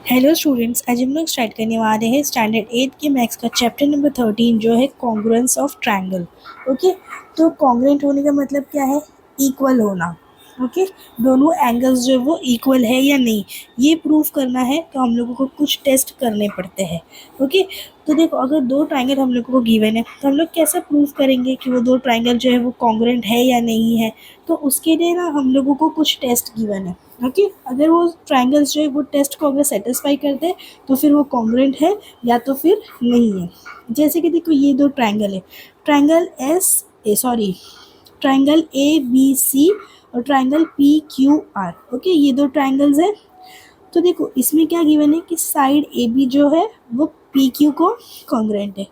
Hello students, आज हम लोग स्टार्ट करने वाले हैं स्टैंडर्ड 8 के मैथ्स का चैप्टर नंबर 13 जो है कॉन्ग्रुएंस ऑफ ट्रायंगल। ओके, तो कॉन्ग्रुएंट होने का मतलब क्या है? इक्वल होना। ओके, दोनों एंगल्स जो है वो इक्वल है या नहीं, ये प्रूफ करना है तो हम लोगों को कुछ टेस्ट करने पड़ते हैं। ओके, तो देखो, अगर दो ट्रायंगल हम लोगों को गिवन है तो हम लोग कैसे प्रूफ करेंगे कि वो दो ट्रायंगल जो है वो कॉन्ग्रुएंट है या नहीं है? तो उसके लिए ना हम लोगों को कुछ टेस्ट गिवन है। ओके, अगर वो ट्रायंगल्स जो है वो टेस्ट को अगर सेटिस्फाई करते हैं तो फिर वो कॉन्ग्रुएंट है या तो फिर नहीं है। जैसे कि देखो, ये दो ट्रायंगल है, triangle triangle A B C और triangle P Q R. Okay, ये दो ट्रायंगल्स है। तो देखो, इसमें क्या गिवन है कि साइड ए बी जो है वो पी क्यू को कॉन्ग्रुएंट है,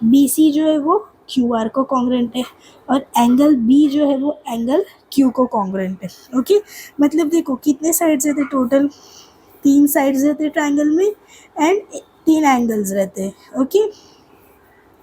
बी सी जो है वो क्यू आर को कॉन्ग्रुएंट है, और एंगल बी जो है वो एंगल क्यू को कॉन्ग्रुएंट है। ओके, मतलब देखो कितने साइड्स रहते टोटल? तीन साइड्स रहते ट्रायंगल में एंड तीन एंगल्स रहते हैं। ओके,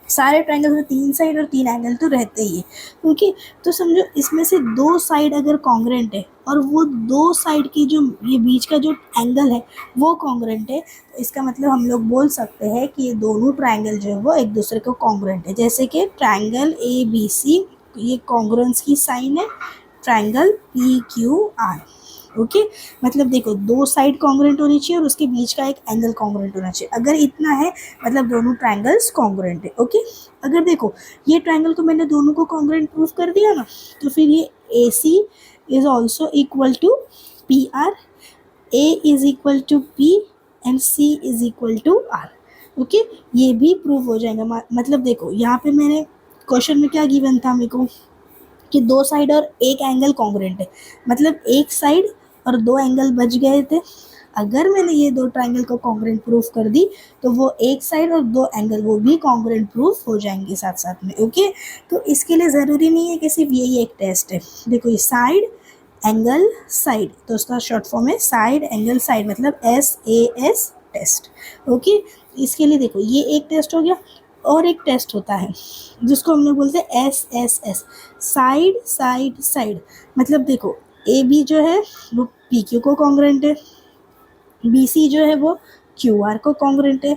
सारे ट्रायंगल में तीन साइड और तीन एंगल तो रहते ही है। ओके, तो समझो इसमें से दो साइड अगर कॉन्ग्रुएंट है और वो दो साइड की जो ये बीच का जो एंगल है वो कॉन्ग्रुएंट है, तो इसका मतलब हम लोग बोल सकते हैं कि ये दोनों ट्रायंगल जो है वो एक दूसरे को कॉन्ग्रुएंट है। जैसे कि ट्रायंगल ए बी सी, ये कॉन्ग्रुएंस की साइन है, triangle P Q R. Okay, मतलब देखो, दो साइड कॉन्ग्रुएंट होनी चाहिए और उसके बीच का एक एंगल कॉन्ग्रुएंट होना चाहिए। अगर इतना है मतलब दोनों ट्रायंगल्स कॉन्ग्रुएंट है। ओके, अगर देखो ये ट्रायंगल को मैंने दोनों को कॉन्ग्रुएंट प्रूफ कर दिया ना, तो फिर ये A C is also equal to P R, A is equal to P and C is equal to R. Okay, ये भी प्रूव हो जाएगा। मतलब देखो, यहाँ पे मैंने क्वेश्चन में क्या गिवन था मेरे को कि दो साइड और एक एंगल कॉन्ग्रुएंट है, मतलब एक साइड और दो एंगल बच गए थे। अगर मैंने ये दो ट्रायंगल को कॉन्ग्रुएंट प्रूफ कर दी तो वो एक साइड और दो एंगल वो भी कॉन्ग्रुएंट प्रूफ हो जाएंगे साथ साथ में। ओके, तो इसके लिए ज़रूरी नहीं है कि सिर्फ यही एक टेस्ट है। देखो, ये साइड एंगल साइड, तो उसका शॉर्ट फॉर्म है साइड एंगल साइड, मतलब SAS टेस्ट। ओके, इसके लिए देखो ये एक टेस्ट हो गया, और एक टेस्ट होता है जिसको हम लोग बोलते हैं SSS, साइड साइड साइड। मतलब देखो, ए बी जो है वो पी क्यू को कॉन्ग्रुएंट है, बी सी जो है वो क्यू आर को कॉन्ग्रुएंट है,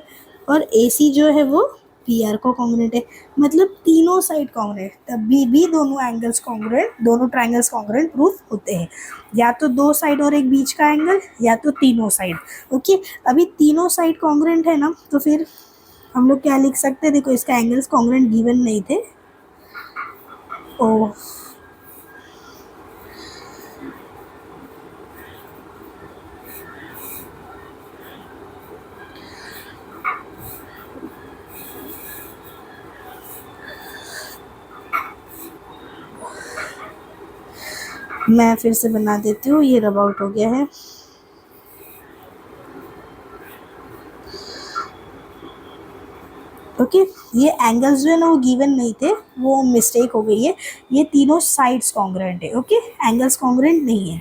और ए सी जो है वो पी आर को कॉन्ग्रुएंट है। मतलब तीनों साइड कॉन्ग्रुएंट, तभी भी दोनों एंगल्स कॉन्ग्रुएंट, दोनों ट्रायंगल्स कॉन्ग्रुएंट प्रूफ होते हैं। या तो दो साइड और एक बीच का एंगल, या तो तीनों साइड। ओके, अभी तीनों साइड कॉन्ग्रुएंट है ना, तो फिर हम लोग क्या लिख सकते हैं? देखो, इसका एंगल्स कॉन्ग्रुएंट गिवन नहीं थे। ओ, मैं फिर से बना देती हूँ, ये रब आउट हो गया है। ओके, ये एंगल्स जो है ना वो गिवन नहीं थे, वो मिस्टेक हो गई है। ये तीनों साइड्स कॉन्ग्रुएंट है। ओके, एंगल्स कॉन्ग्रुएंट नहीं है।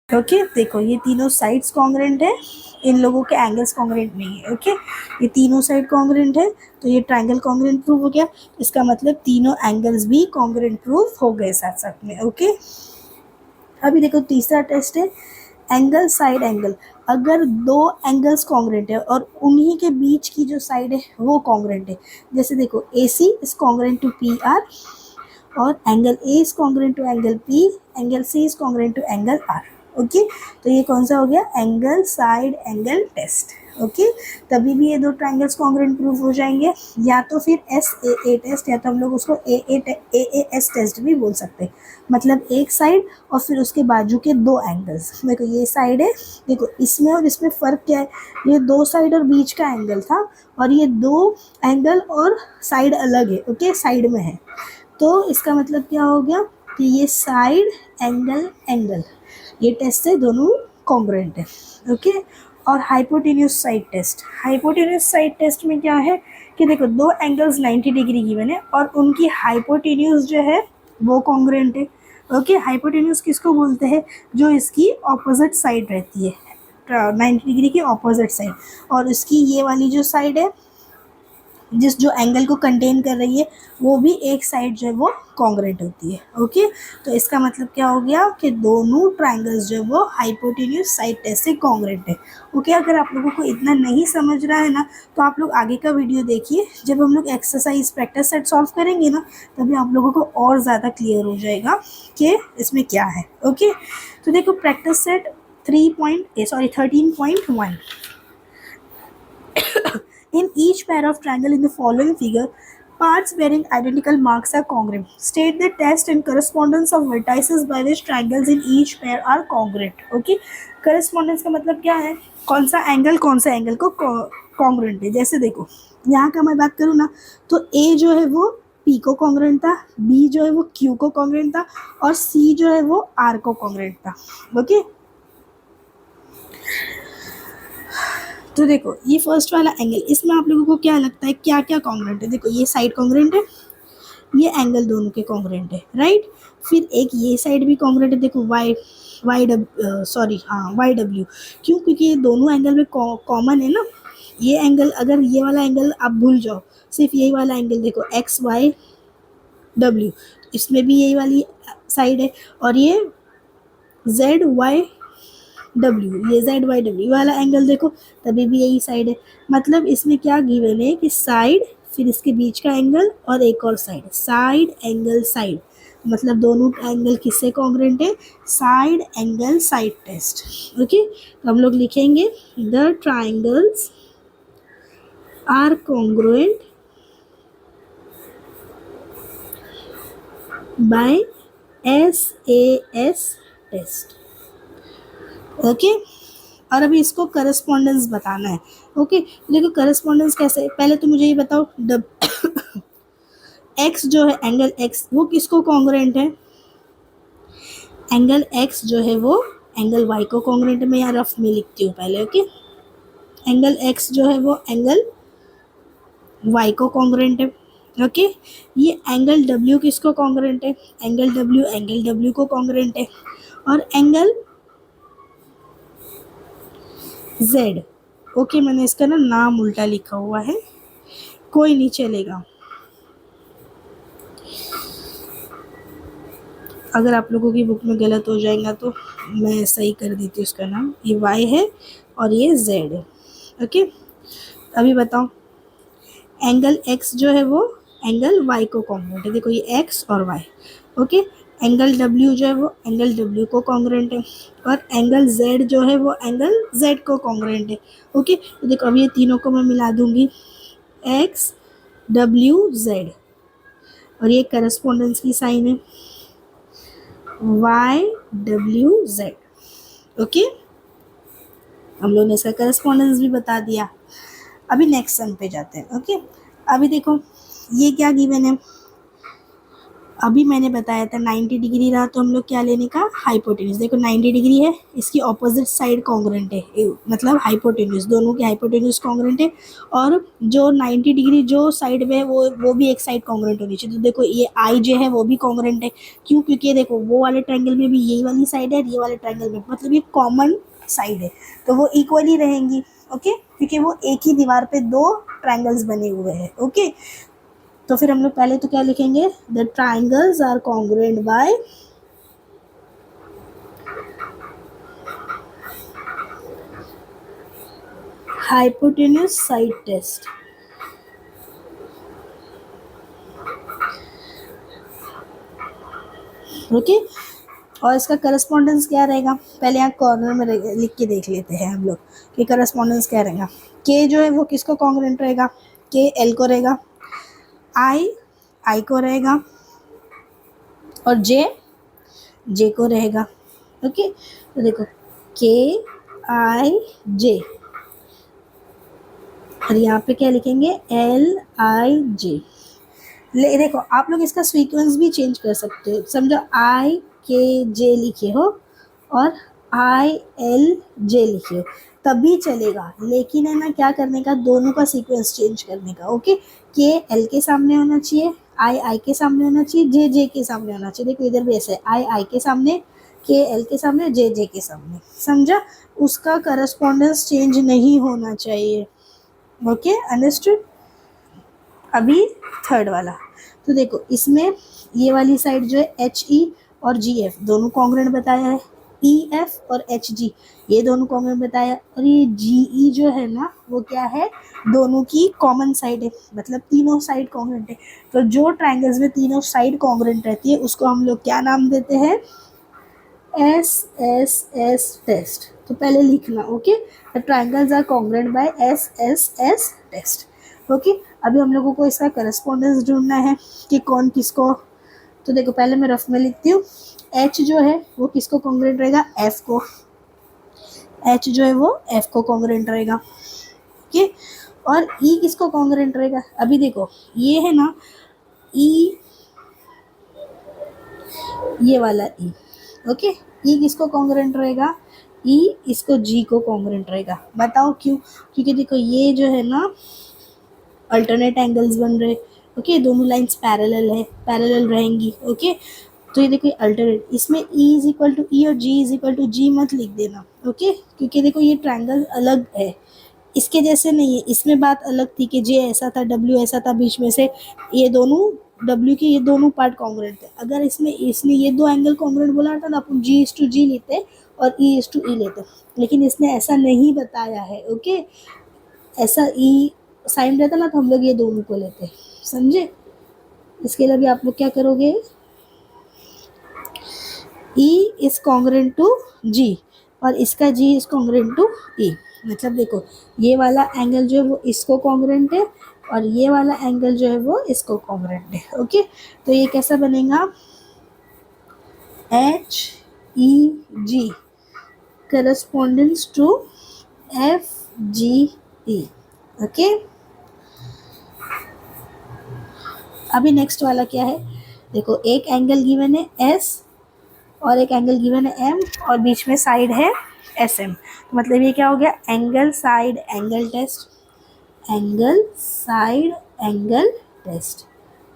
ओके, देखो ये तीनों साइड्स कॉन्ग्रुएंट है, इन लोगों के एंगल्स कॉन्ग्रुएंट नहीं है। ओके, ये तीनों साइड कॉन्ग्रुएंट है, तो ये ट्रायंगल कॉन्ग्रुएंट प्रूव हो गया। इसका मतलब तीनों एंगल्स भी कॉन्ग्रुएंट प्रूफ हो गए साथ साथ में। ओके, अभी देखो तीसरा टेस्ट है एंगल साइड एंगल। अगर दो एंगल्स कॉन्ग्रुएंट है और उन्हीं के बीच की जो साइड है वो कॉन्ग्रुएंट है, जैसे देखो AC is congruent to PR, और angle A is congruent to angle P, angle C is congruent to angle R। Okay, तो ये कौन सा हो गया? Angle side angle test. Okay, तभी भी ये दो ट्रायंगल्स कॉन्ग्रुएंट प्रूफ हो जाएंगे। या तो फिर SAA टेस्ट, या तो हम लोग उसको AAS टेस्ट भी बोल सकते हैं। मतलब एक साइड और फिर उसके बाजू के दो एंगल्स। देखो ये साइड है, देखो इसमें और इसमें फ़र्क क्या है? ये दो साइड और बीच का एंगल था, और ये दो एंगल और साइड अलग है। ओके, साइड में है, तो इसका मतलब क्या हो गया कि ये साइड एंगल एंगल, ये टेस्ट है, दोनों कॉन्ग्रुएंट है। ओके, और hypotenuse side test. Hypotenuse side test में क्या है कि देखो दो एंगल्स 90 डिग्री गिवन है और उनकी हाइपोटेन्यूज जो है वो कॉन्ग्रुएंट है। ओके, हाइपोटेन्यूज किसको बोलते हैं? जो इसकी ऑपोजिट साइड रहती है, 90 डिग्री की ऑपोजिट साइड, और इसकी ये वाली जो साइड है जिस जो एंगल को कंटेन कर रही है वो भी एक साइड जो है वो कॉन्ग्रेंट होती है। ओके, तो इसका मतलब क्या हो गया कि दोनों ट्राइंगल्स जो है वो हाइपोटेन्यूज साइड टेस्ट से कॉन्ग्रेंट है। ओके, अगर आप लोगों को इतना नहीं समझ रहा है ना तो आप लोग आगे का वीडियो देखिए, जब हम लोग एक्सरसाइज प्रैक्टिस सेट सॉल्व करेंगे ना तभी आप लोगों को और ज़्यादा क्लियर हो जाएगा कि इसमें क्या है। ओके, तो देखो practice set 13.1 in each pair of triangle in the following figure, parts bearing identical marks are congruent. State the test and correspondence of vertices by which triangles in each pair are congruent. Okay, correspondence का मतलब क्या है, कौन सा angle को congruent है। जैसे देखो यहाँ का मैं बात करूँ ना तो A जो है वो P को कॉन्ग्रेंट था, B जो है वो Q को कॉन्ग्रेंट था और C जो है वो R को कॉन्ग्रेंट था। ओके, तो देखो ये फर्स्ट वाला एंगल, इसमें आप लोगों को क्या लगता है क्या क्या कॉन्ग्रेंट है। देखो ये साइड कॉन्ग्रेंट है, ये एंगल दोनों के कॉन्ग्रेंट है, राइट। फिर एक ये साइड भी कॉन्ग्रेंट है, देखो वाई डब्ल्यू। क्यों, क्योंकि ये दोनों एंगल में कॉमन है ना। ये एंगल, अगर ये वाला एंगल आप भूल जाओ, सिर्फ यही वाला एंगल देखो एक्स वाई डब्ल्यू, इसमें भी यही वाली साइड है और ये जेड वाई डब्ल्यू, ये जेड वाई डब्ल्यू वाला एंगल देखो तभी भी यही साइड है। मतलब इसमें क्या गिवन है कि साइड, फिर इसके बीच का एंगल और एक और साइड एंगल साइड, मतलब दोनों एंगल किससे कॉन्ग्रेंट है, side angle side test. Okay, तो हम लोग लिखेंगे the triangles are congruent by SAS test. Okay, और अभी इसको करस्पॉन्डेंस बताना है। ओके, देखो करस्पॉन्डेंस कैसे, पहले तो मुझे ये बताओ एक्स जो है एंगल एक्स वो किसको कॉन्ग्रेंट है, एंगल एक्स जो है वो एंगल वाई को कॉन्ग्रेंट है। मैं यहाँ रफ में लिखती हूँ पहले। ओके, एंगल एक्स जो है वो एंगल वाई को कॉन्ग्रेंट है। ओके, ये एंगल डब्ल्यू किसको कॉन्ग्रेंट है, एंगल डब्ल्यू को कॉन्ग्रेंट है। और एंगल जेड, ओके मैंने इसका ना नाम उल्टा लिखा हुआ है, कोई नहीं चलेगा। अगर आप लोगों की बुक में गलत हो जाएगा तो मैं सही कर देती हूँ उसका नाम। ये वाई है और ये जेड है। ओके, अभी बताओ एंगल एक्स जो है वो एंगल वाई को कॉन्ग्रेंट है। देखो ये एक्स और वाई। ओके, एंगल डब्ल्यू जो है वो एंगल डब्ल्यू को कॉन्ग्रेंट है और एंगल जेड जो है वो एंगल जेड को कॉन्ग्रेंट है। ओके, तो देखो अब ये तीनों को मैं मिला दूंगी, एक्स डब्ल्यू जेड, और ये करस्पॉन्डेंस की साइन है वाई डब्ल्यू जेड। ओके, हम लोगों ने इसका करस्पॉन्डेंस भी बता दिया। अभी नेक्स्ट सम पे जाते हैं। ओके, अभी देखो ये क्या गिवन है, अभी मैंने बताया था 90 डिग्री रहा तो हम लोग क्या लेने का, हाइपोटेन्यूज। देखो 90 डिग्री है, इसकी ऑपोजिट साइड कॉन्ग्रेंट है, मतलब हाइपोटेन्यूज, दोनों के हाइपोटेन्यूज कॉन्ग्रेंट है। और जो 90 डिग्री जो साइड में वो भी एक साइड कॉन्ग्रेंट होनी चाहिए। तो देखो ये आई जो है वो भी कॉन्ग्रेंट है। क्यों, क्योंकि देखो वो वाले ट्रायंगल में भी यही वाली साइड है, ये वाले ट्रायंगल में, मतलब ये कॉमन साइड है तो वो इक्वली रहेंगी। ओके, क्योंकि वो एक ही दीवार पे दो ट्रायंगल्स बने हुए हैं। ओके, तो फिर हम लोग पहले तो क्या लिखेंगे, the triangles are congruent by hypotenuse side test. Okay, और इसका करस्पॉन्डेंस क्या रहेगा, पहले यहाँ कॉर्नर में लिख के देख लेते हैं हम लोग कि करस्पॉन्डेंस क्या रहेगा। के जो है वो किसको कॉन्ग्रुएंट रहेगा, के एल को रहेगा, आई को रहेगा और जे को रहेगा। ओके, तो देखो के आई जे, और यहाँ पे क्या लिखेंगे, एल आई जे। देखो आप लोग इसका सीक्वेंस भी चेंज कर सकते हो, समझो आई के जे लिखे हो और आई एल जे लिखे हो तभी चलेगा, लेकिन है ना क्या करने का, दोनों का सीक्वेंस चेंज करने का। ओके, के एल के सामने होना चाहिए, आई के सामने होना चाहिए, जे के सामने होना चाहिए। देखो इधर भी ऐसे आई के सामने, के एल के सामने, जे के सामने, समझा, उसका करस्पॉन्डेंस चेंज नहीं होना चाहिए। Okay, understood. अभी थर्ड वाला, तो देखो इसमें ये वाली साइड जो है एच ई और जी एफ दोनों कॉन्ग्रेंट बताया है, ई एफ और एच जी ये दोनों कॉन्ग्रेंट बताया, और ये जी ई जो है ना वो क्या है, दोनों की कॉमन साइड है, मतलब तीनों साइड कॉन्ग्रेंट है। तो जो ट्राइंगल्स में तीनों साइड कॉन्ग्रेंट रहती है उसको हम लोग क्या नाम देते हैं, एस एस एस टेस्ट। तो पहले लिखना, okay, the triangles are congruent by S S S test. Okay, अभी हम लोगों को इसका करस्पॉन्डेंस ढूंढना है कि कौन किसको। तो देखो पहले मैं रफ में लिखती हूँ, एच जो है वो किसको कॉन्ग्रेंट रहेगा, एफ को, एच जो है वो एफ को कॉन्ग्रेंट रहेगा, ओके। और ई किसको कॉन्ग्रेंट रहेगा, अभी देखो ये है ना ई, ये वाला ई, ओके, ई किसको कॉन्ग्रेंट रहेगा, ई इसको जी को कॉन्ग्रेंट रहेगा। बताओ क्यों, क्योंकि देखो ये जो है ना अल्टरनेट एंगल्स बन रहे, ओके, दोनों लाइंस पैरेलल है, पैरेलल रहेंगी, ओके। तो ये देखो अल्टरनेट, इसमें ई इज इक्वल टू ई और जी इज इक्वल टू जी मत लिख देना, ओके, क्योंकि देखो ये ट्रायंगल अलग है, इसके जैसे नहीं है, इसमें बात अलग थी कि जे ऐसा था डब्ल्यू ऐसा था, बीच में से ये दोनों डब्ल्यू के ये दोनों पार्ट कॉन्ग्रेंट थे। अगर इसमें इसने ये दो एंगल कॉन्ग्रेंट बोला था ना, अपन जी इज टू जी लेते और ई इज टू ई लेते, लेकिन इसने ऐसा नहीं बताया है, ओके। ऐसा ई साइन रहता ना तो हम लोग ये दोनों को लेते, समझे। इसके लिए भी आप लोग क्या करोगे, ई इज कॉन्ग्रेंट टू जी और इसका जी इज कॉन्ग्रेंट टू ई। मतलब देखो ये वाला एंगल जो है वो इसको कॉन्ग्रेंट है और ये वाला एंगल जो है वो इसको कॉन्ग्रेंट है, ओके। तो ये कैसा बनेगा, H E G correspondence to F G E, okay. अभी नेक्स्ट वाला क्या है, देखो एक एंगल गिवन है एस और एक एंगल गिवन है एम और बीच में साइड है एस एम। तो मतलब ये क्या हो गया, angle side angle test, angle side angle test,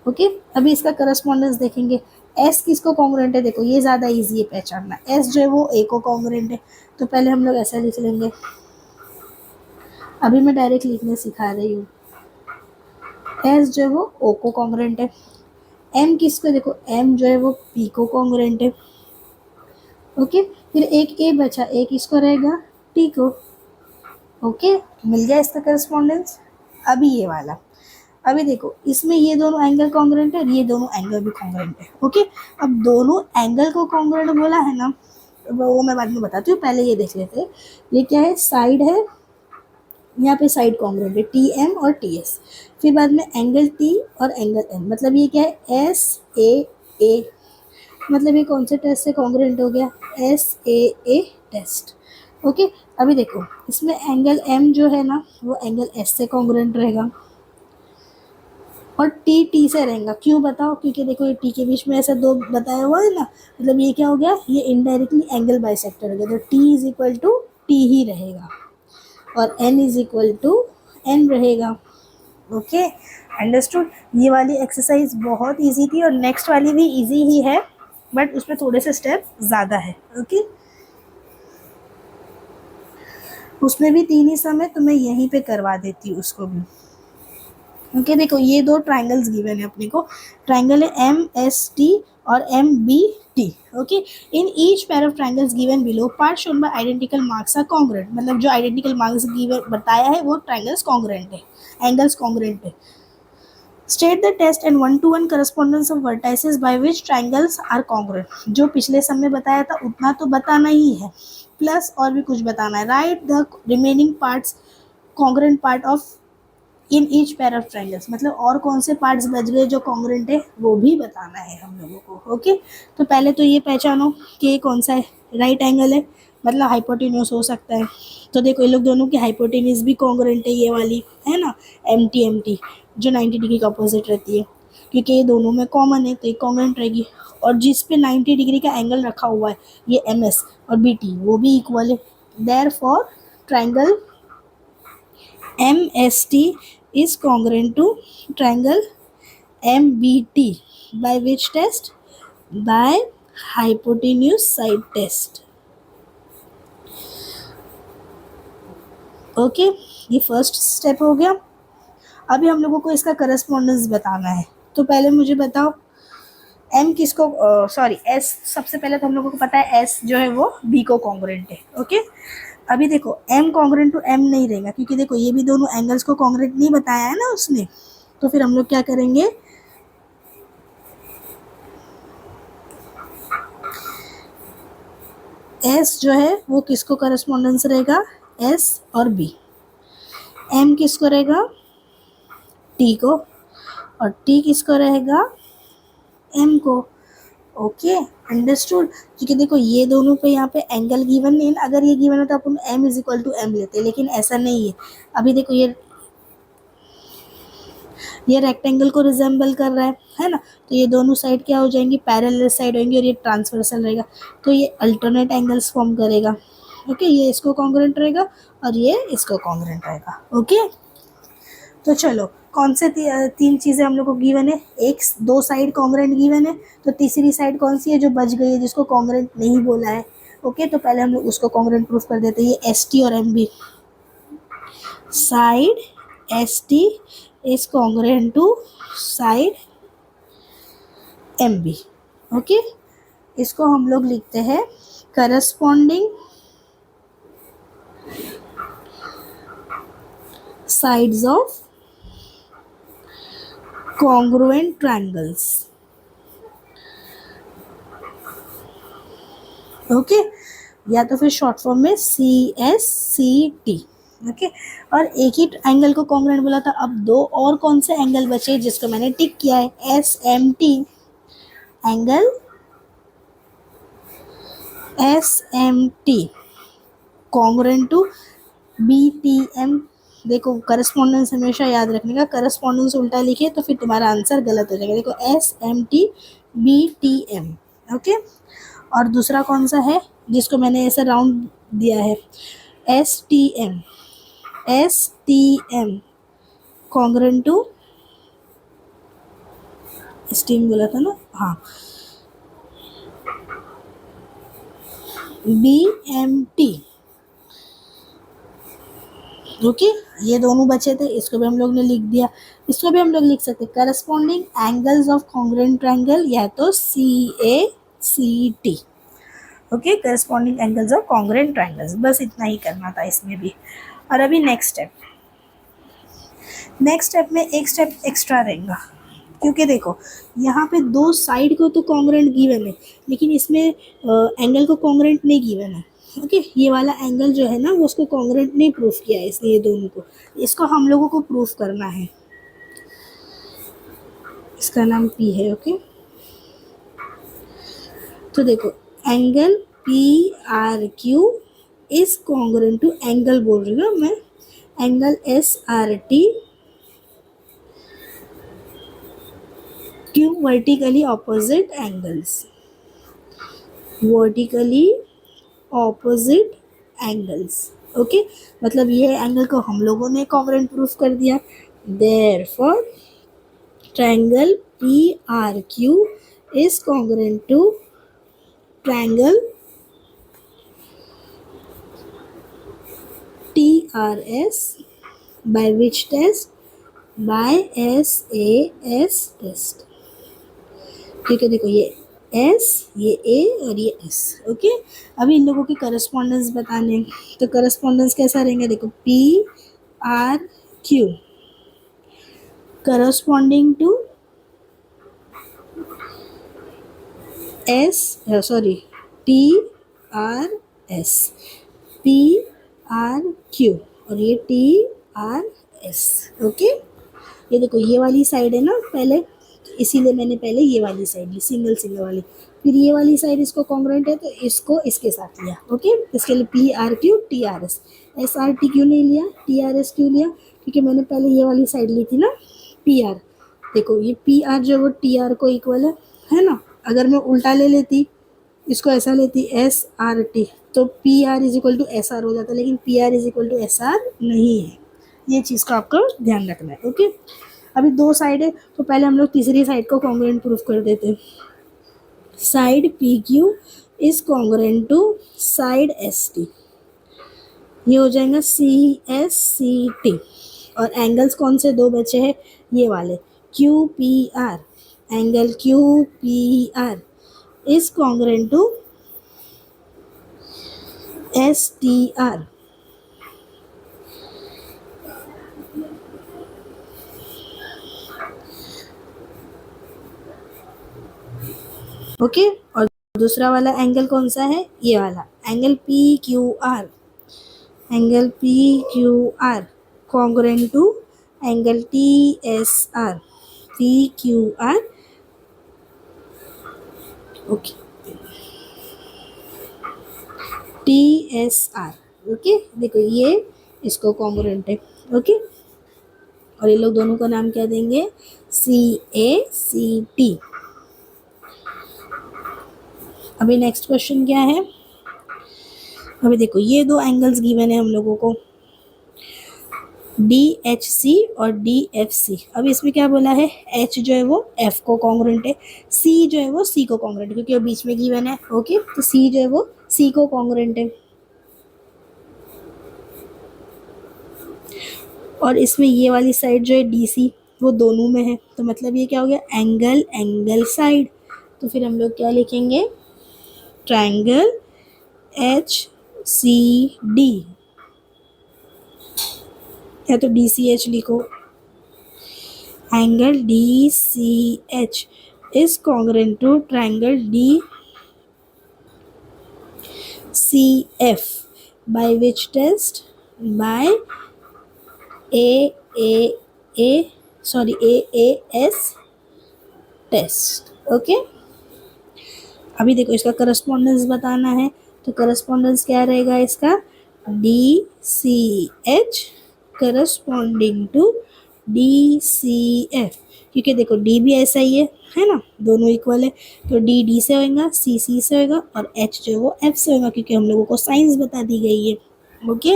okay. अभी इसका करस्पॉन्डेंस देखेंगे, एस किसको कॉन्ग्रेंट है, देखो ये ज़्यादा इजी है पहचानना, एस जो है वो ए को कॉन्ग्रेंट है, तो पहले हम लोग ऐसा लिख लेंगे, अभी मैं डायरेक्ट लिखने सिखा रही हूँ, एस जो है वो ओ को कॉन्ग्रेंट है, एम किसको, देखो एम जो है वो पी को कॉन्ग्रेंट है, ओके। फिर एक ए बचा, एक इसको रहेगा टी को, ओके, मिल गया इसका करस्पॉन्डेंस। अभी ये वाला, अभी देखो इसमें ये दोनों एंगल कॉन्ग्रेंट है और ये दोनों एंगल भी कॉन्ग्रेंट है, ओके। अब दोनों एंगल को कॉन्ग्रेंट बोला है ना, वो मैं बाद में बताती हूँ, पहले ये देख लेते हैं। ये क्या है, साइड है, यहाँ पे साइड कॉन्ग्रेंट है टी एम और टी एस, फिर बाद में एंगल टी और एंगल एम, मतलब ये क्या है, एस ए, मतलब ये कौन से टेस्ट से कॉन्ग्रेंट हो गया, एस ए टेस्ट, ओके। अभी देखो इसमें एंगल एम जो है ना वो एंगल एस से कॉन्ग्रेंट रहेगा और टी टी से रहेगा, क्यों बताओ, क्योंकि देखो ये टी के बीच में ऐसा दो बताया हुआ है ना, मतलब ये क्या हो गया, ये इनडायरेक्टली एंगल बाइसेक्टर हो गया, तो T is equal to T ही रहेगा और N is equal to N रहेगा, ओके, अंडरस्टूड। ये वाली एक्सरसाइज बहुत इजी थी और नेक्स्ट वाली भी इजी ही है बट उसमें थोड़े से स्टेप ज़्यादा है, ओके। उसमें भी तीन ही समय तो मैं यहीं पे करवा देती हूँ उसको भी, ओके। देखो ये दो ट्राइंगल्स गिवन है अपने को, ट्राइंगल है एम एस टी और M B T, okay. In each pair of triangles given below part shown by identical marks are congruent, मतलब जो आइडेंटिकल मार्क्स गिवन बताया है वो ट्राइंगल्स कॉन्ग्रेंट है, एंगल्स कॉन्ग्रेंट है। State the test and 1-to-1 correspondence of vertices by which triangles are congruent, जो पिछले समय बताया था उतना तो बताना ही है, प्लस और भी कुछ बताना है। Right the remaining parts congruent part of in each pair of triangles, मतलब और कौन से पार्ट्स बच गए जो कॉन्ग्रेंट है वो भी बताना है हम लोगों को, ओके। तो पहले तो ये पहचानो कि ये कौन सा है, राइट एंगल है, मतलब हाइपोटेन्यूस हो सकता है। तो देखो ये लोग दोनों की हाइपोटेन्यूस भी कॉन्ग्रेंट है, ये वाली है ना एम टी जो 90 डिग्री का अपोजिट रहती है, क्योंकि ये दोनों में कॉमन है तो ये कॉन्ग्रेंट रहेगी। और जिस पे 90 डिग्री का एंगल रखा हुआ है ये एम एस और बी टी वो भी इक्वल है, therefore triangle MST is congruent to triangle MBT by which test? By hypotenuse side test. Okay, ये फर्स्ट स्टेप हो गया। अभी हम लोगों को इसका करस्पॉन्डेंस बताना है, तो पहले मुझे बताओ एम किसको, सॉरी एस, सबसे पहले तो हम लोगों को पता है एस जो है वो बी को कॉन्ग्रुएंट है। ओके, अभी देखो एम कॉन्ग्रुएंट टू एम नहीं रहेगा, क्योंकि देखो ये भी दोनों एंगल्स को कॉन्ग्रुएंट नहीं बताया है ना उसने, तो फिर हम लोग क्या करेंगे, एस जो है वो किसको करस्पॉन्डेंस रहेगा, एस और बी। एम किसको रहेगा, टी को, और टी किसको रहेगा, एम को। Okay, understood. क्योंकि देखो ये दोनों पे यहाँ पे एंगल गिवन नहीं है, अगर ये गिवन है तो अपन M is equal to M लेते, लेकिन ऐसा नहीं है। अभी देखो ये रेक्टेंगल को रिजेंबल कर रहा है ना, तो ये दोनों साइड क्या हो जाएंगी, पैरेलल साइड होंगी, और ये ट्रांसवर्सल रहेगा, तो ये अल्टरनेट एंगल्स फॉर्म करेगा। ओके, ये इसको कॉन्ग्रुएंट रहेगा और ये इसको कॉन्ग्रुएंट रहेगा। ओके, तो चलो कौन से तीन चीज़ें हम लोग को गिवन है, एक दो साइड कॉन्ग्रुएंट गिवन है, तो तीसरी साइड कौन सी है जो बच गई है, जिसको कॉन्ग्रुएंट नहीं बोला है। ओके, तो पहले हम लोग उसको कॉन्ग्रुएंट प्रूफ कर देते हैं, ये एस टी और M B. Side S T is congruent to side M B. Okay, इसको हम लोग लिखते हैं corresponding sides of congruent triangles। Okay, या तो फिर शॉर्ट फॉर्म में CSCT। ओके, और एक ही एंगल को कॉन्ग्रुएंट बोला था, अब दो और कौन से एंगल बचे जिसको मैंने टिक किया है, SMT angle, SMT congruent to BTM। देखो करस्पॉन्डेंस हमेशा याद रखने का, करस्पॉन्डेंस उल्टा लिखे तो फिर तुम्हारा आंसर गलत हो जाएगा। देखो SMT BTM। ओके, और दूसरा कौन सा है जिसको मैंने ऐसा राउंड दिया है, STM। STM congruent to, STM बोला था ना, हाँ, BMT। ओके, ये दोनों बचे थे, इसको भी हम लोग ने लिख दिया। इसको भी हम लोग लिख सकते corresponding angles of congruent triangle, या तो CACT। Okay, corresponding angles of congruent triangles, बस इतना ही करना था इसमें भी। और अभी नेक्स्ट स्टेप में एक स्टेप एक्स्ट्रा रहेगा, क्योंकि देखो यहाँ पे दो साइड को तो कॉन्ग्रुएंट गिवन है, लेकिन इसमें एंगल को कॉन्ग्रुएंट नहीं गिवन है। ओके, ये वाला एंगल जो है ना वो उसको कॉन्ग्रुएंट नहीं प्रूफ किया है, इसलिए दोनों को, इसको हम लोगों को प्रूफ करना है। इसका नाम P है। ओके, तो देखो angle PRQ is congruent to, angle बोल रही हूँ मैं, एंगल SRT क्यों, vertically opposite angles, vertically opposite angles. Okay, मतलब ये एंगल को हम लोगों ने कॉन्ग्रुएंट प्रूफ कर दिया। Therefore triangle PRQ is congruent to triangle TRS by which test, by SAS test. क्योंकि देखो ये S, ये A और ये S। ओके, अभी इन लोगों के करस्पॉन्डेंस बताने, तो करस्पॉन्डेंस कैसा रहेंगे, देखो PRQ corresponding to TRS, PRQ और ये TRS। ओके, ये देखो ये वाली साइड है ना पहले, इसीलिए मैंने पहले ये वाली साइड ली, सिंगल वाली, फिर ये वाली साइड इसको कॉन्ग्रुएंट है तो इसको इसके साथ लिया। ओके, इसके लिए PRQ TRS। SRT क्यों नहीं लिया, TRS क्यों लिया, क्योंकि मैंने पहले ये वाली साइड ली थी ना PR। देखो ये PR जो वो TR को इक्वल है ना, अगर मैं उल्टा ले लेती, इसको ऐसा लेती SRT, तो PR is equal to SR हो जाता, लेकिन PR is equal to SR नहीं है। ये चीज़ का आपको ध्यान रखना है। ओके, अभी दो साइड है, तो पहले हम लोग तीसरी साइड को कॉन्ग्रुएंट प्रूफ कर देते हैं। Side PQ is congruent to side ST, ये हो जाएगा CSCT। और एंगल्स कौन से दो बचे हैं, ये वाले Q P R, angle Q P R is congruent to S T R. Okay, और दूसरा वाला एंगल कौन सा है, ये वाला angle P Q R, angle P Q R congruent to angle T S R, P Q R. Okay, T S R. Okay, देखो ये इसको कॉन्ग्रेंट है। ओके, और ये लोग दोनों का नाम क्या देंगे, सी ए सी टी। अभी नेक्स्ट क्वेश्चन क्या है, अभी देखो ये दो एंगल्स गिवन है हम लोगों को, डी एच सी और डी एफ सी। अब इसमें क्या बोला है, एच जो है वो एफ को कॉन्ग्रेंट है, सी जो है वो सी को कॉन्ग्रेंट है, क्योंकि वो बीच में गिवन है। ओके, तो सी जो है वो सी को कॉन्ग्रेंट है। और इसमें ये वाली साइड जो है डी सी वो दोनों में है, तो मतलब ये क्या हो गया, एंगल एंगल साइड। तो फिर हम लोग क्या लिखेंगे, ट्रायंगल एच सी डी, या तो डी सी एच लिखो। Angle D C H is congruent to triangle D C F, by which test, by AAS test. Okay, अभी देखो इसका करस्पॉन्डेंस बताना है, तो करस्पॉन्डेंस क्या रहेगा इसका, DCH करस्पॉन्डिंग टू DCF, क्योंकि देखो D भी ऐसा ही है ना, दोनों इक्वल है, तो D से होगा, C से होगा, और H जो है वो F से होगा, क्योंकि हम लोगों को साइंस बता दी गई है। ओके,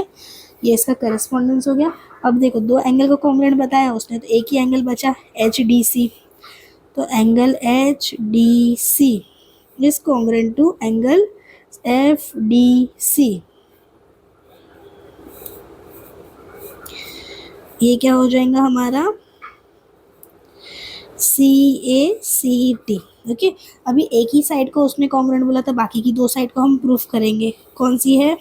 ये इसका करस्पॉन्डेंस हो गया। अब देखो दो एंगल को कॉन्ग्रेंट बताया उसने, तो एक ही एंगल बचा HDC, तो angle HDC is congruent to angle FDC। ये क्या हो जाएगा हमारा, CACT। ओके, अभी एक ही साइड को उसने कॉन्ग्रेंट बोला था, बाकी की दो साइड को हम प्रूफ करेंगे। कौन सी है,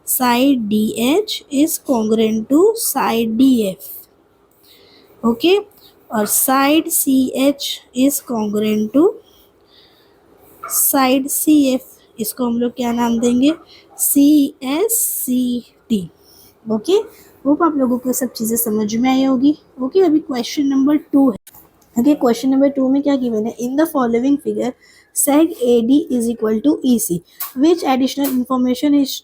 side DH is congruent to side DF। Okay, और side CH is congruent to side CF, इसको हम लोग क्या नाम देंगे, CSCT। ओके, होप आप लोगों को सब चीज़ें समझ में आई होगी। ओके, अभी क्वेश्चन नंबर 2 है। ओके, क्वेश्चन नंबर 2 में क्या गिवन है, in the following figure seg AD is equal to EC, which additional information is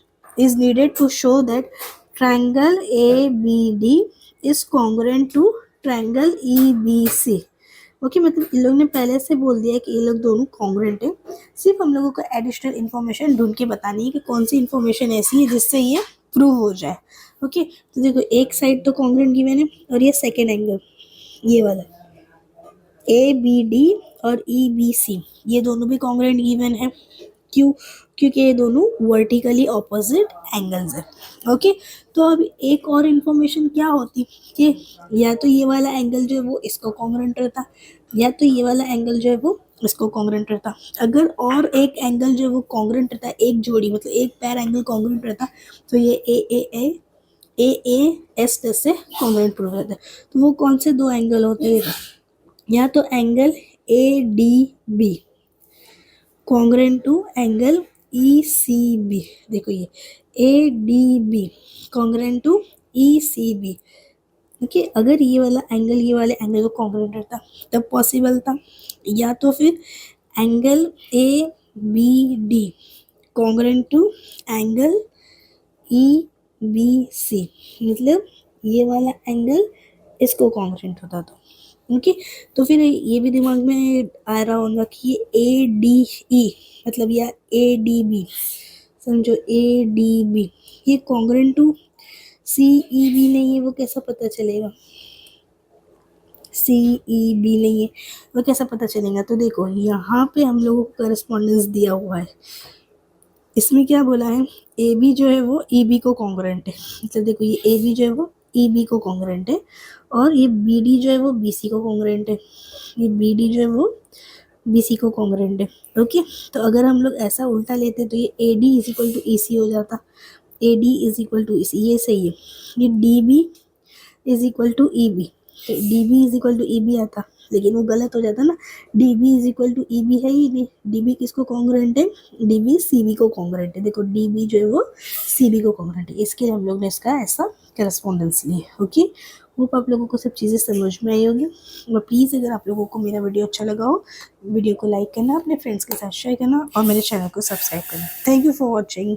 needed to show that triangle ABD is congruent to triangle EBC। Okay, मतलब इन लोग ने पहले से बोल दिया कि ये लोग दोनों कॉन्ग्रेंट है, सिर्फ हम लोगों को एडिशनल इन्फॉर्मेशन ढूंढ के बतानी है कि कौन सी इन्फॉर्मेशन ऐसी है जिससे ये प्रूव हो जाए। ओके, तो देखो एक साइड तो कॉन्ग्रेंट गिवन है, और ये सेकेंड एंगल ये वाला ABD और EBC ये दोनों भी कॉन्ग्रेंट गिवन है। क्यों, क्योंकि ये दोनों वर्टिकली ऑपोजिट एंगल्स है। ओके, तो अब एक और इन्फॉर्मेशन क्या होती कि या तो ये वाला एंगल जो है वो इसको कॉन्ग्रेंट रहता, या तो ये वाला एंगल जो है वो इसको कॉन्ग्रेंट रहता। अगर और एक एंगल जो है वो कॉन्ग्रेंट रहता, एक जोड़ी मतलब एक पैर एंगल कॉन्ग्रेंट रहता, तो ये AAS से कॉन्ग्रेंट प्रूव रहता है। तो वो कौन से दो एंगल होते हैं, या तो angle ADB congruent to angle ECB। देखो ये ADB congruent to ECB। Okay, अगर ये वाला एंगल ये वाले एंगल को कॉन्ग्रेंट रहता तब पॉसिबल था, या तो फिर angle ABD congruent to angle EBC, मतलब ये वाला एंगल इसको कॉन्ग्रेंट होता था। ओके, तो फिर ये भी दिमाग में आ रहा होगा कि ये ADE मतलब या ADB, समझो ADB ये कॉन्ग्रेंट टू CEB नहीं है, वो कैसा पता चलेगा, CEB नहीं है वो कैसा पता चलेगा। तो देखो यहाँ पे हम लोगों को करस्पॉन्डेंस दिया हुआ है, इसमें क्या बोला है, AB जो है वो EB को कॉन्ग्रेंट है, मतलब देखो ये AB जो है वो ई बी को कॉन्ग्रेंट है, और ये बी डी जो है वो बी सी को कॉन्ग्रेंट है, ये बी डी जो है वो बी सी को कॉन्ग्रेंट है। ओके, तो अगर हम लोग ऐसा उल्टा लेते तो ये A D is equal to E C हो जाता, A D is equal to E C, ये सही है। ये D B is equal to E B, तो D B is equal to E B आता, लेकिन वो गलत हो जाता ना, D B is equal to E B है ही नहीं, डी बी किसको कॉन्ग्रेंट है, डी बी सी बी को कॉन्ग्रेंट है। देखो डी बी जो है वो सी बी को कॉन्ग्रेंट है, इसके लिए हम लोग ने इसका ऐसा करस्पॉन्डेंस लिया। ओके, होप आप लोगों को सब चीज़ें समझ में आई होगी। और प्लीज़ अगर आप लोगों को मेरा वीडियो अच्छा लगा हो, वीडियो को लाइक करना, अपने फ्रेंड्स के साथ शेयर करना और मेरे चैनल को सब्सक्राइब करना। Thank you for watching.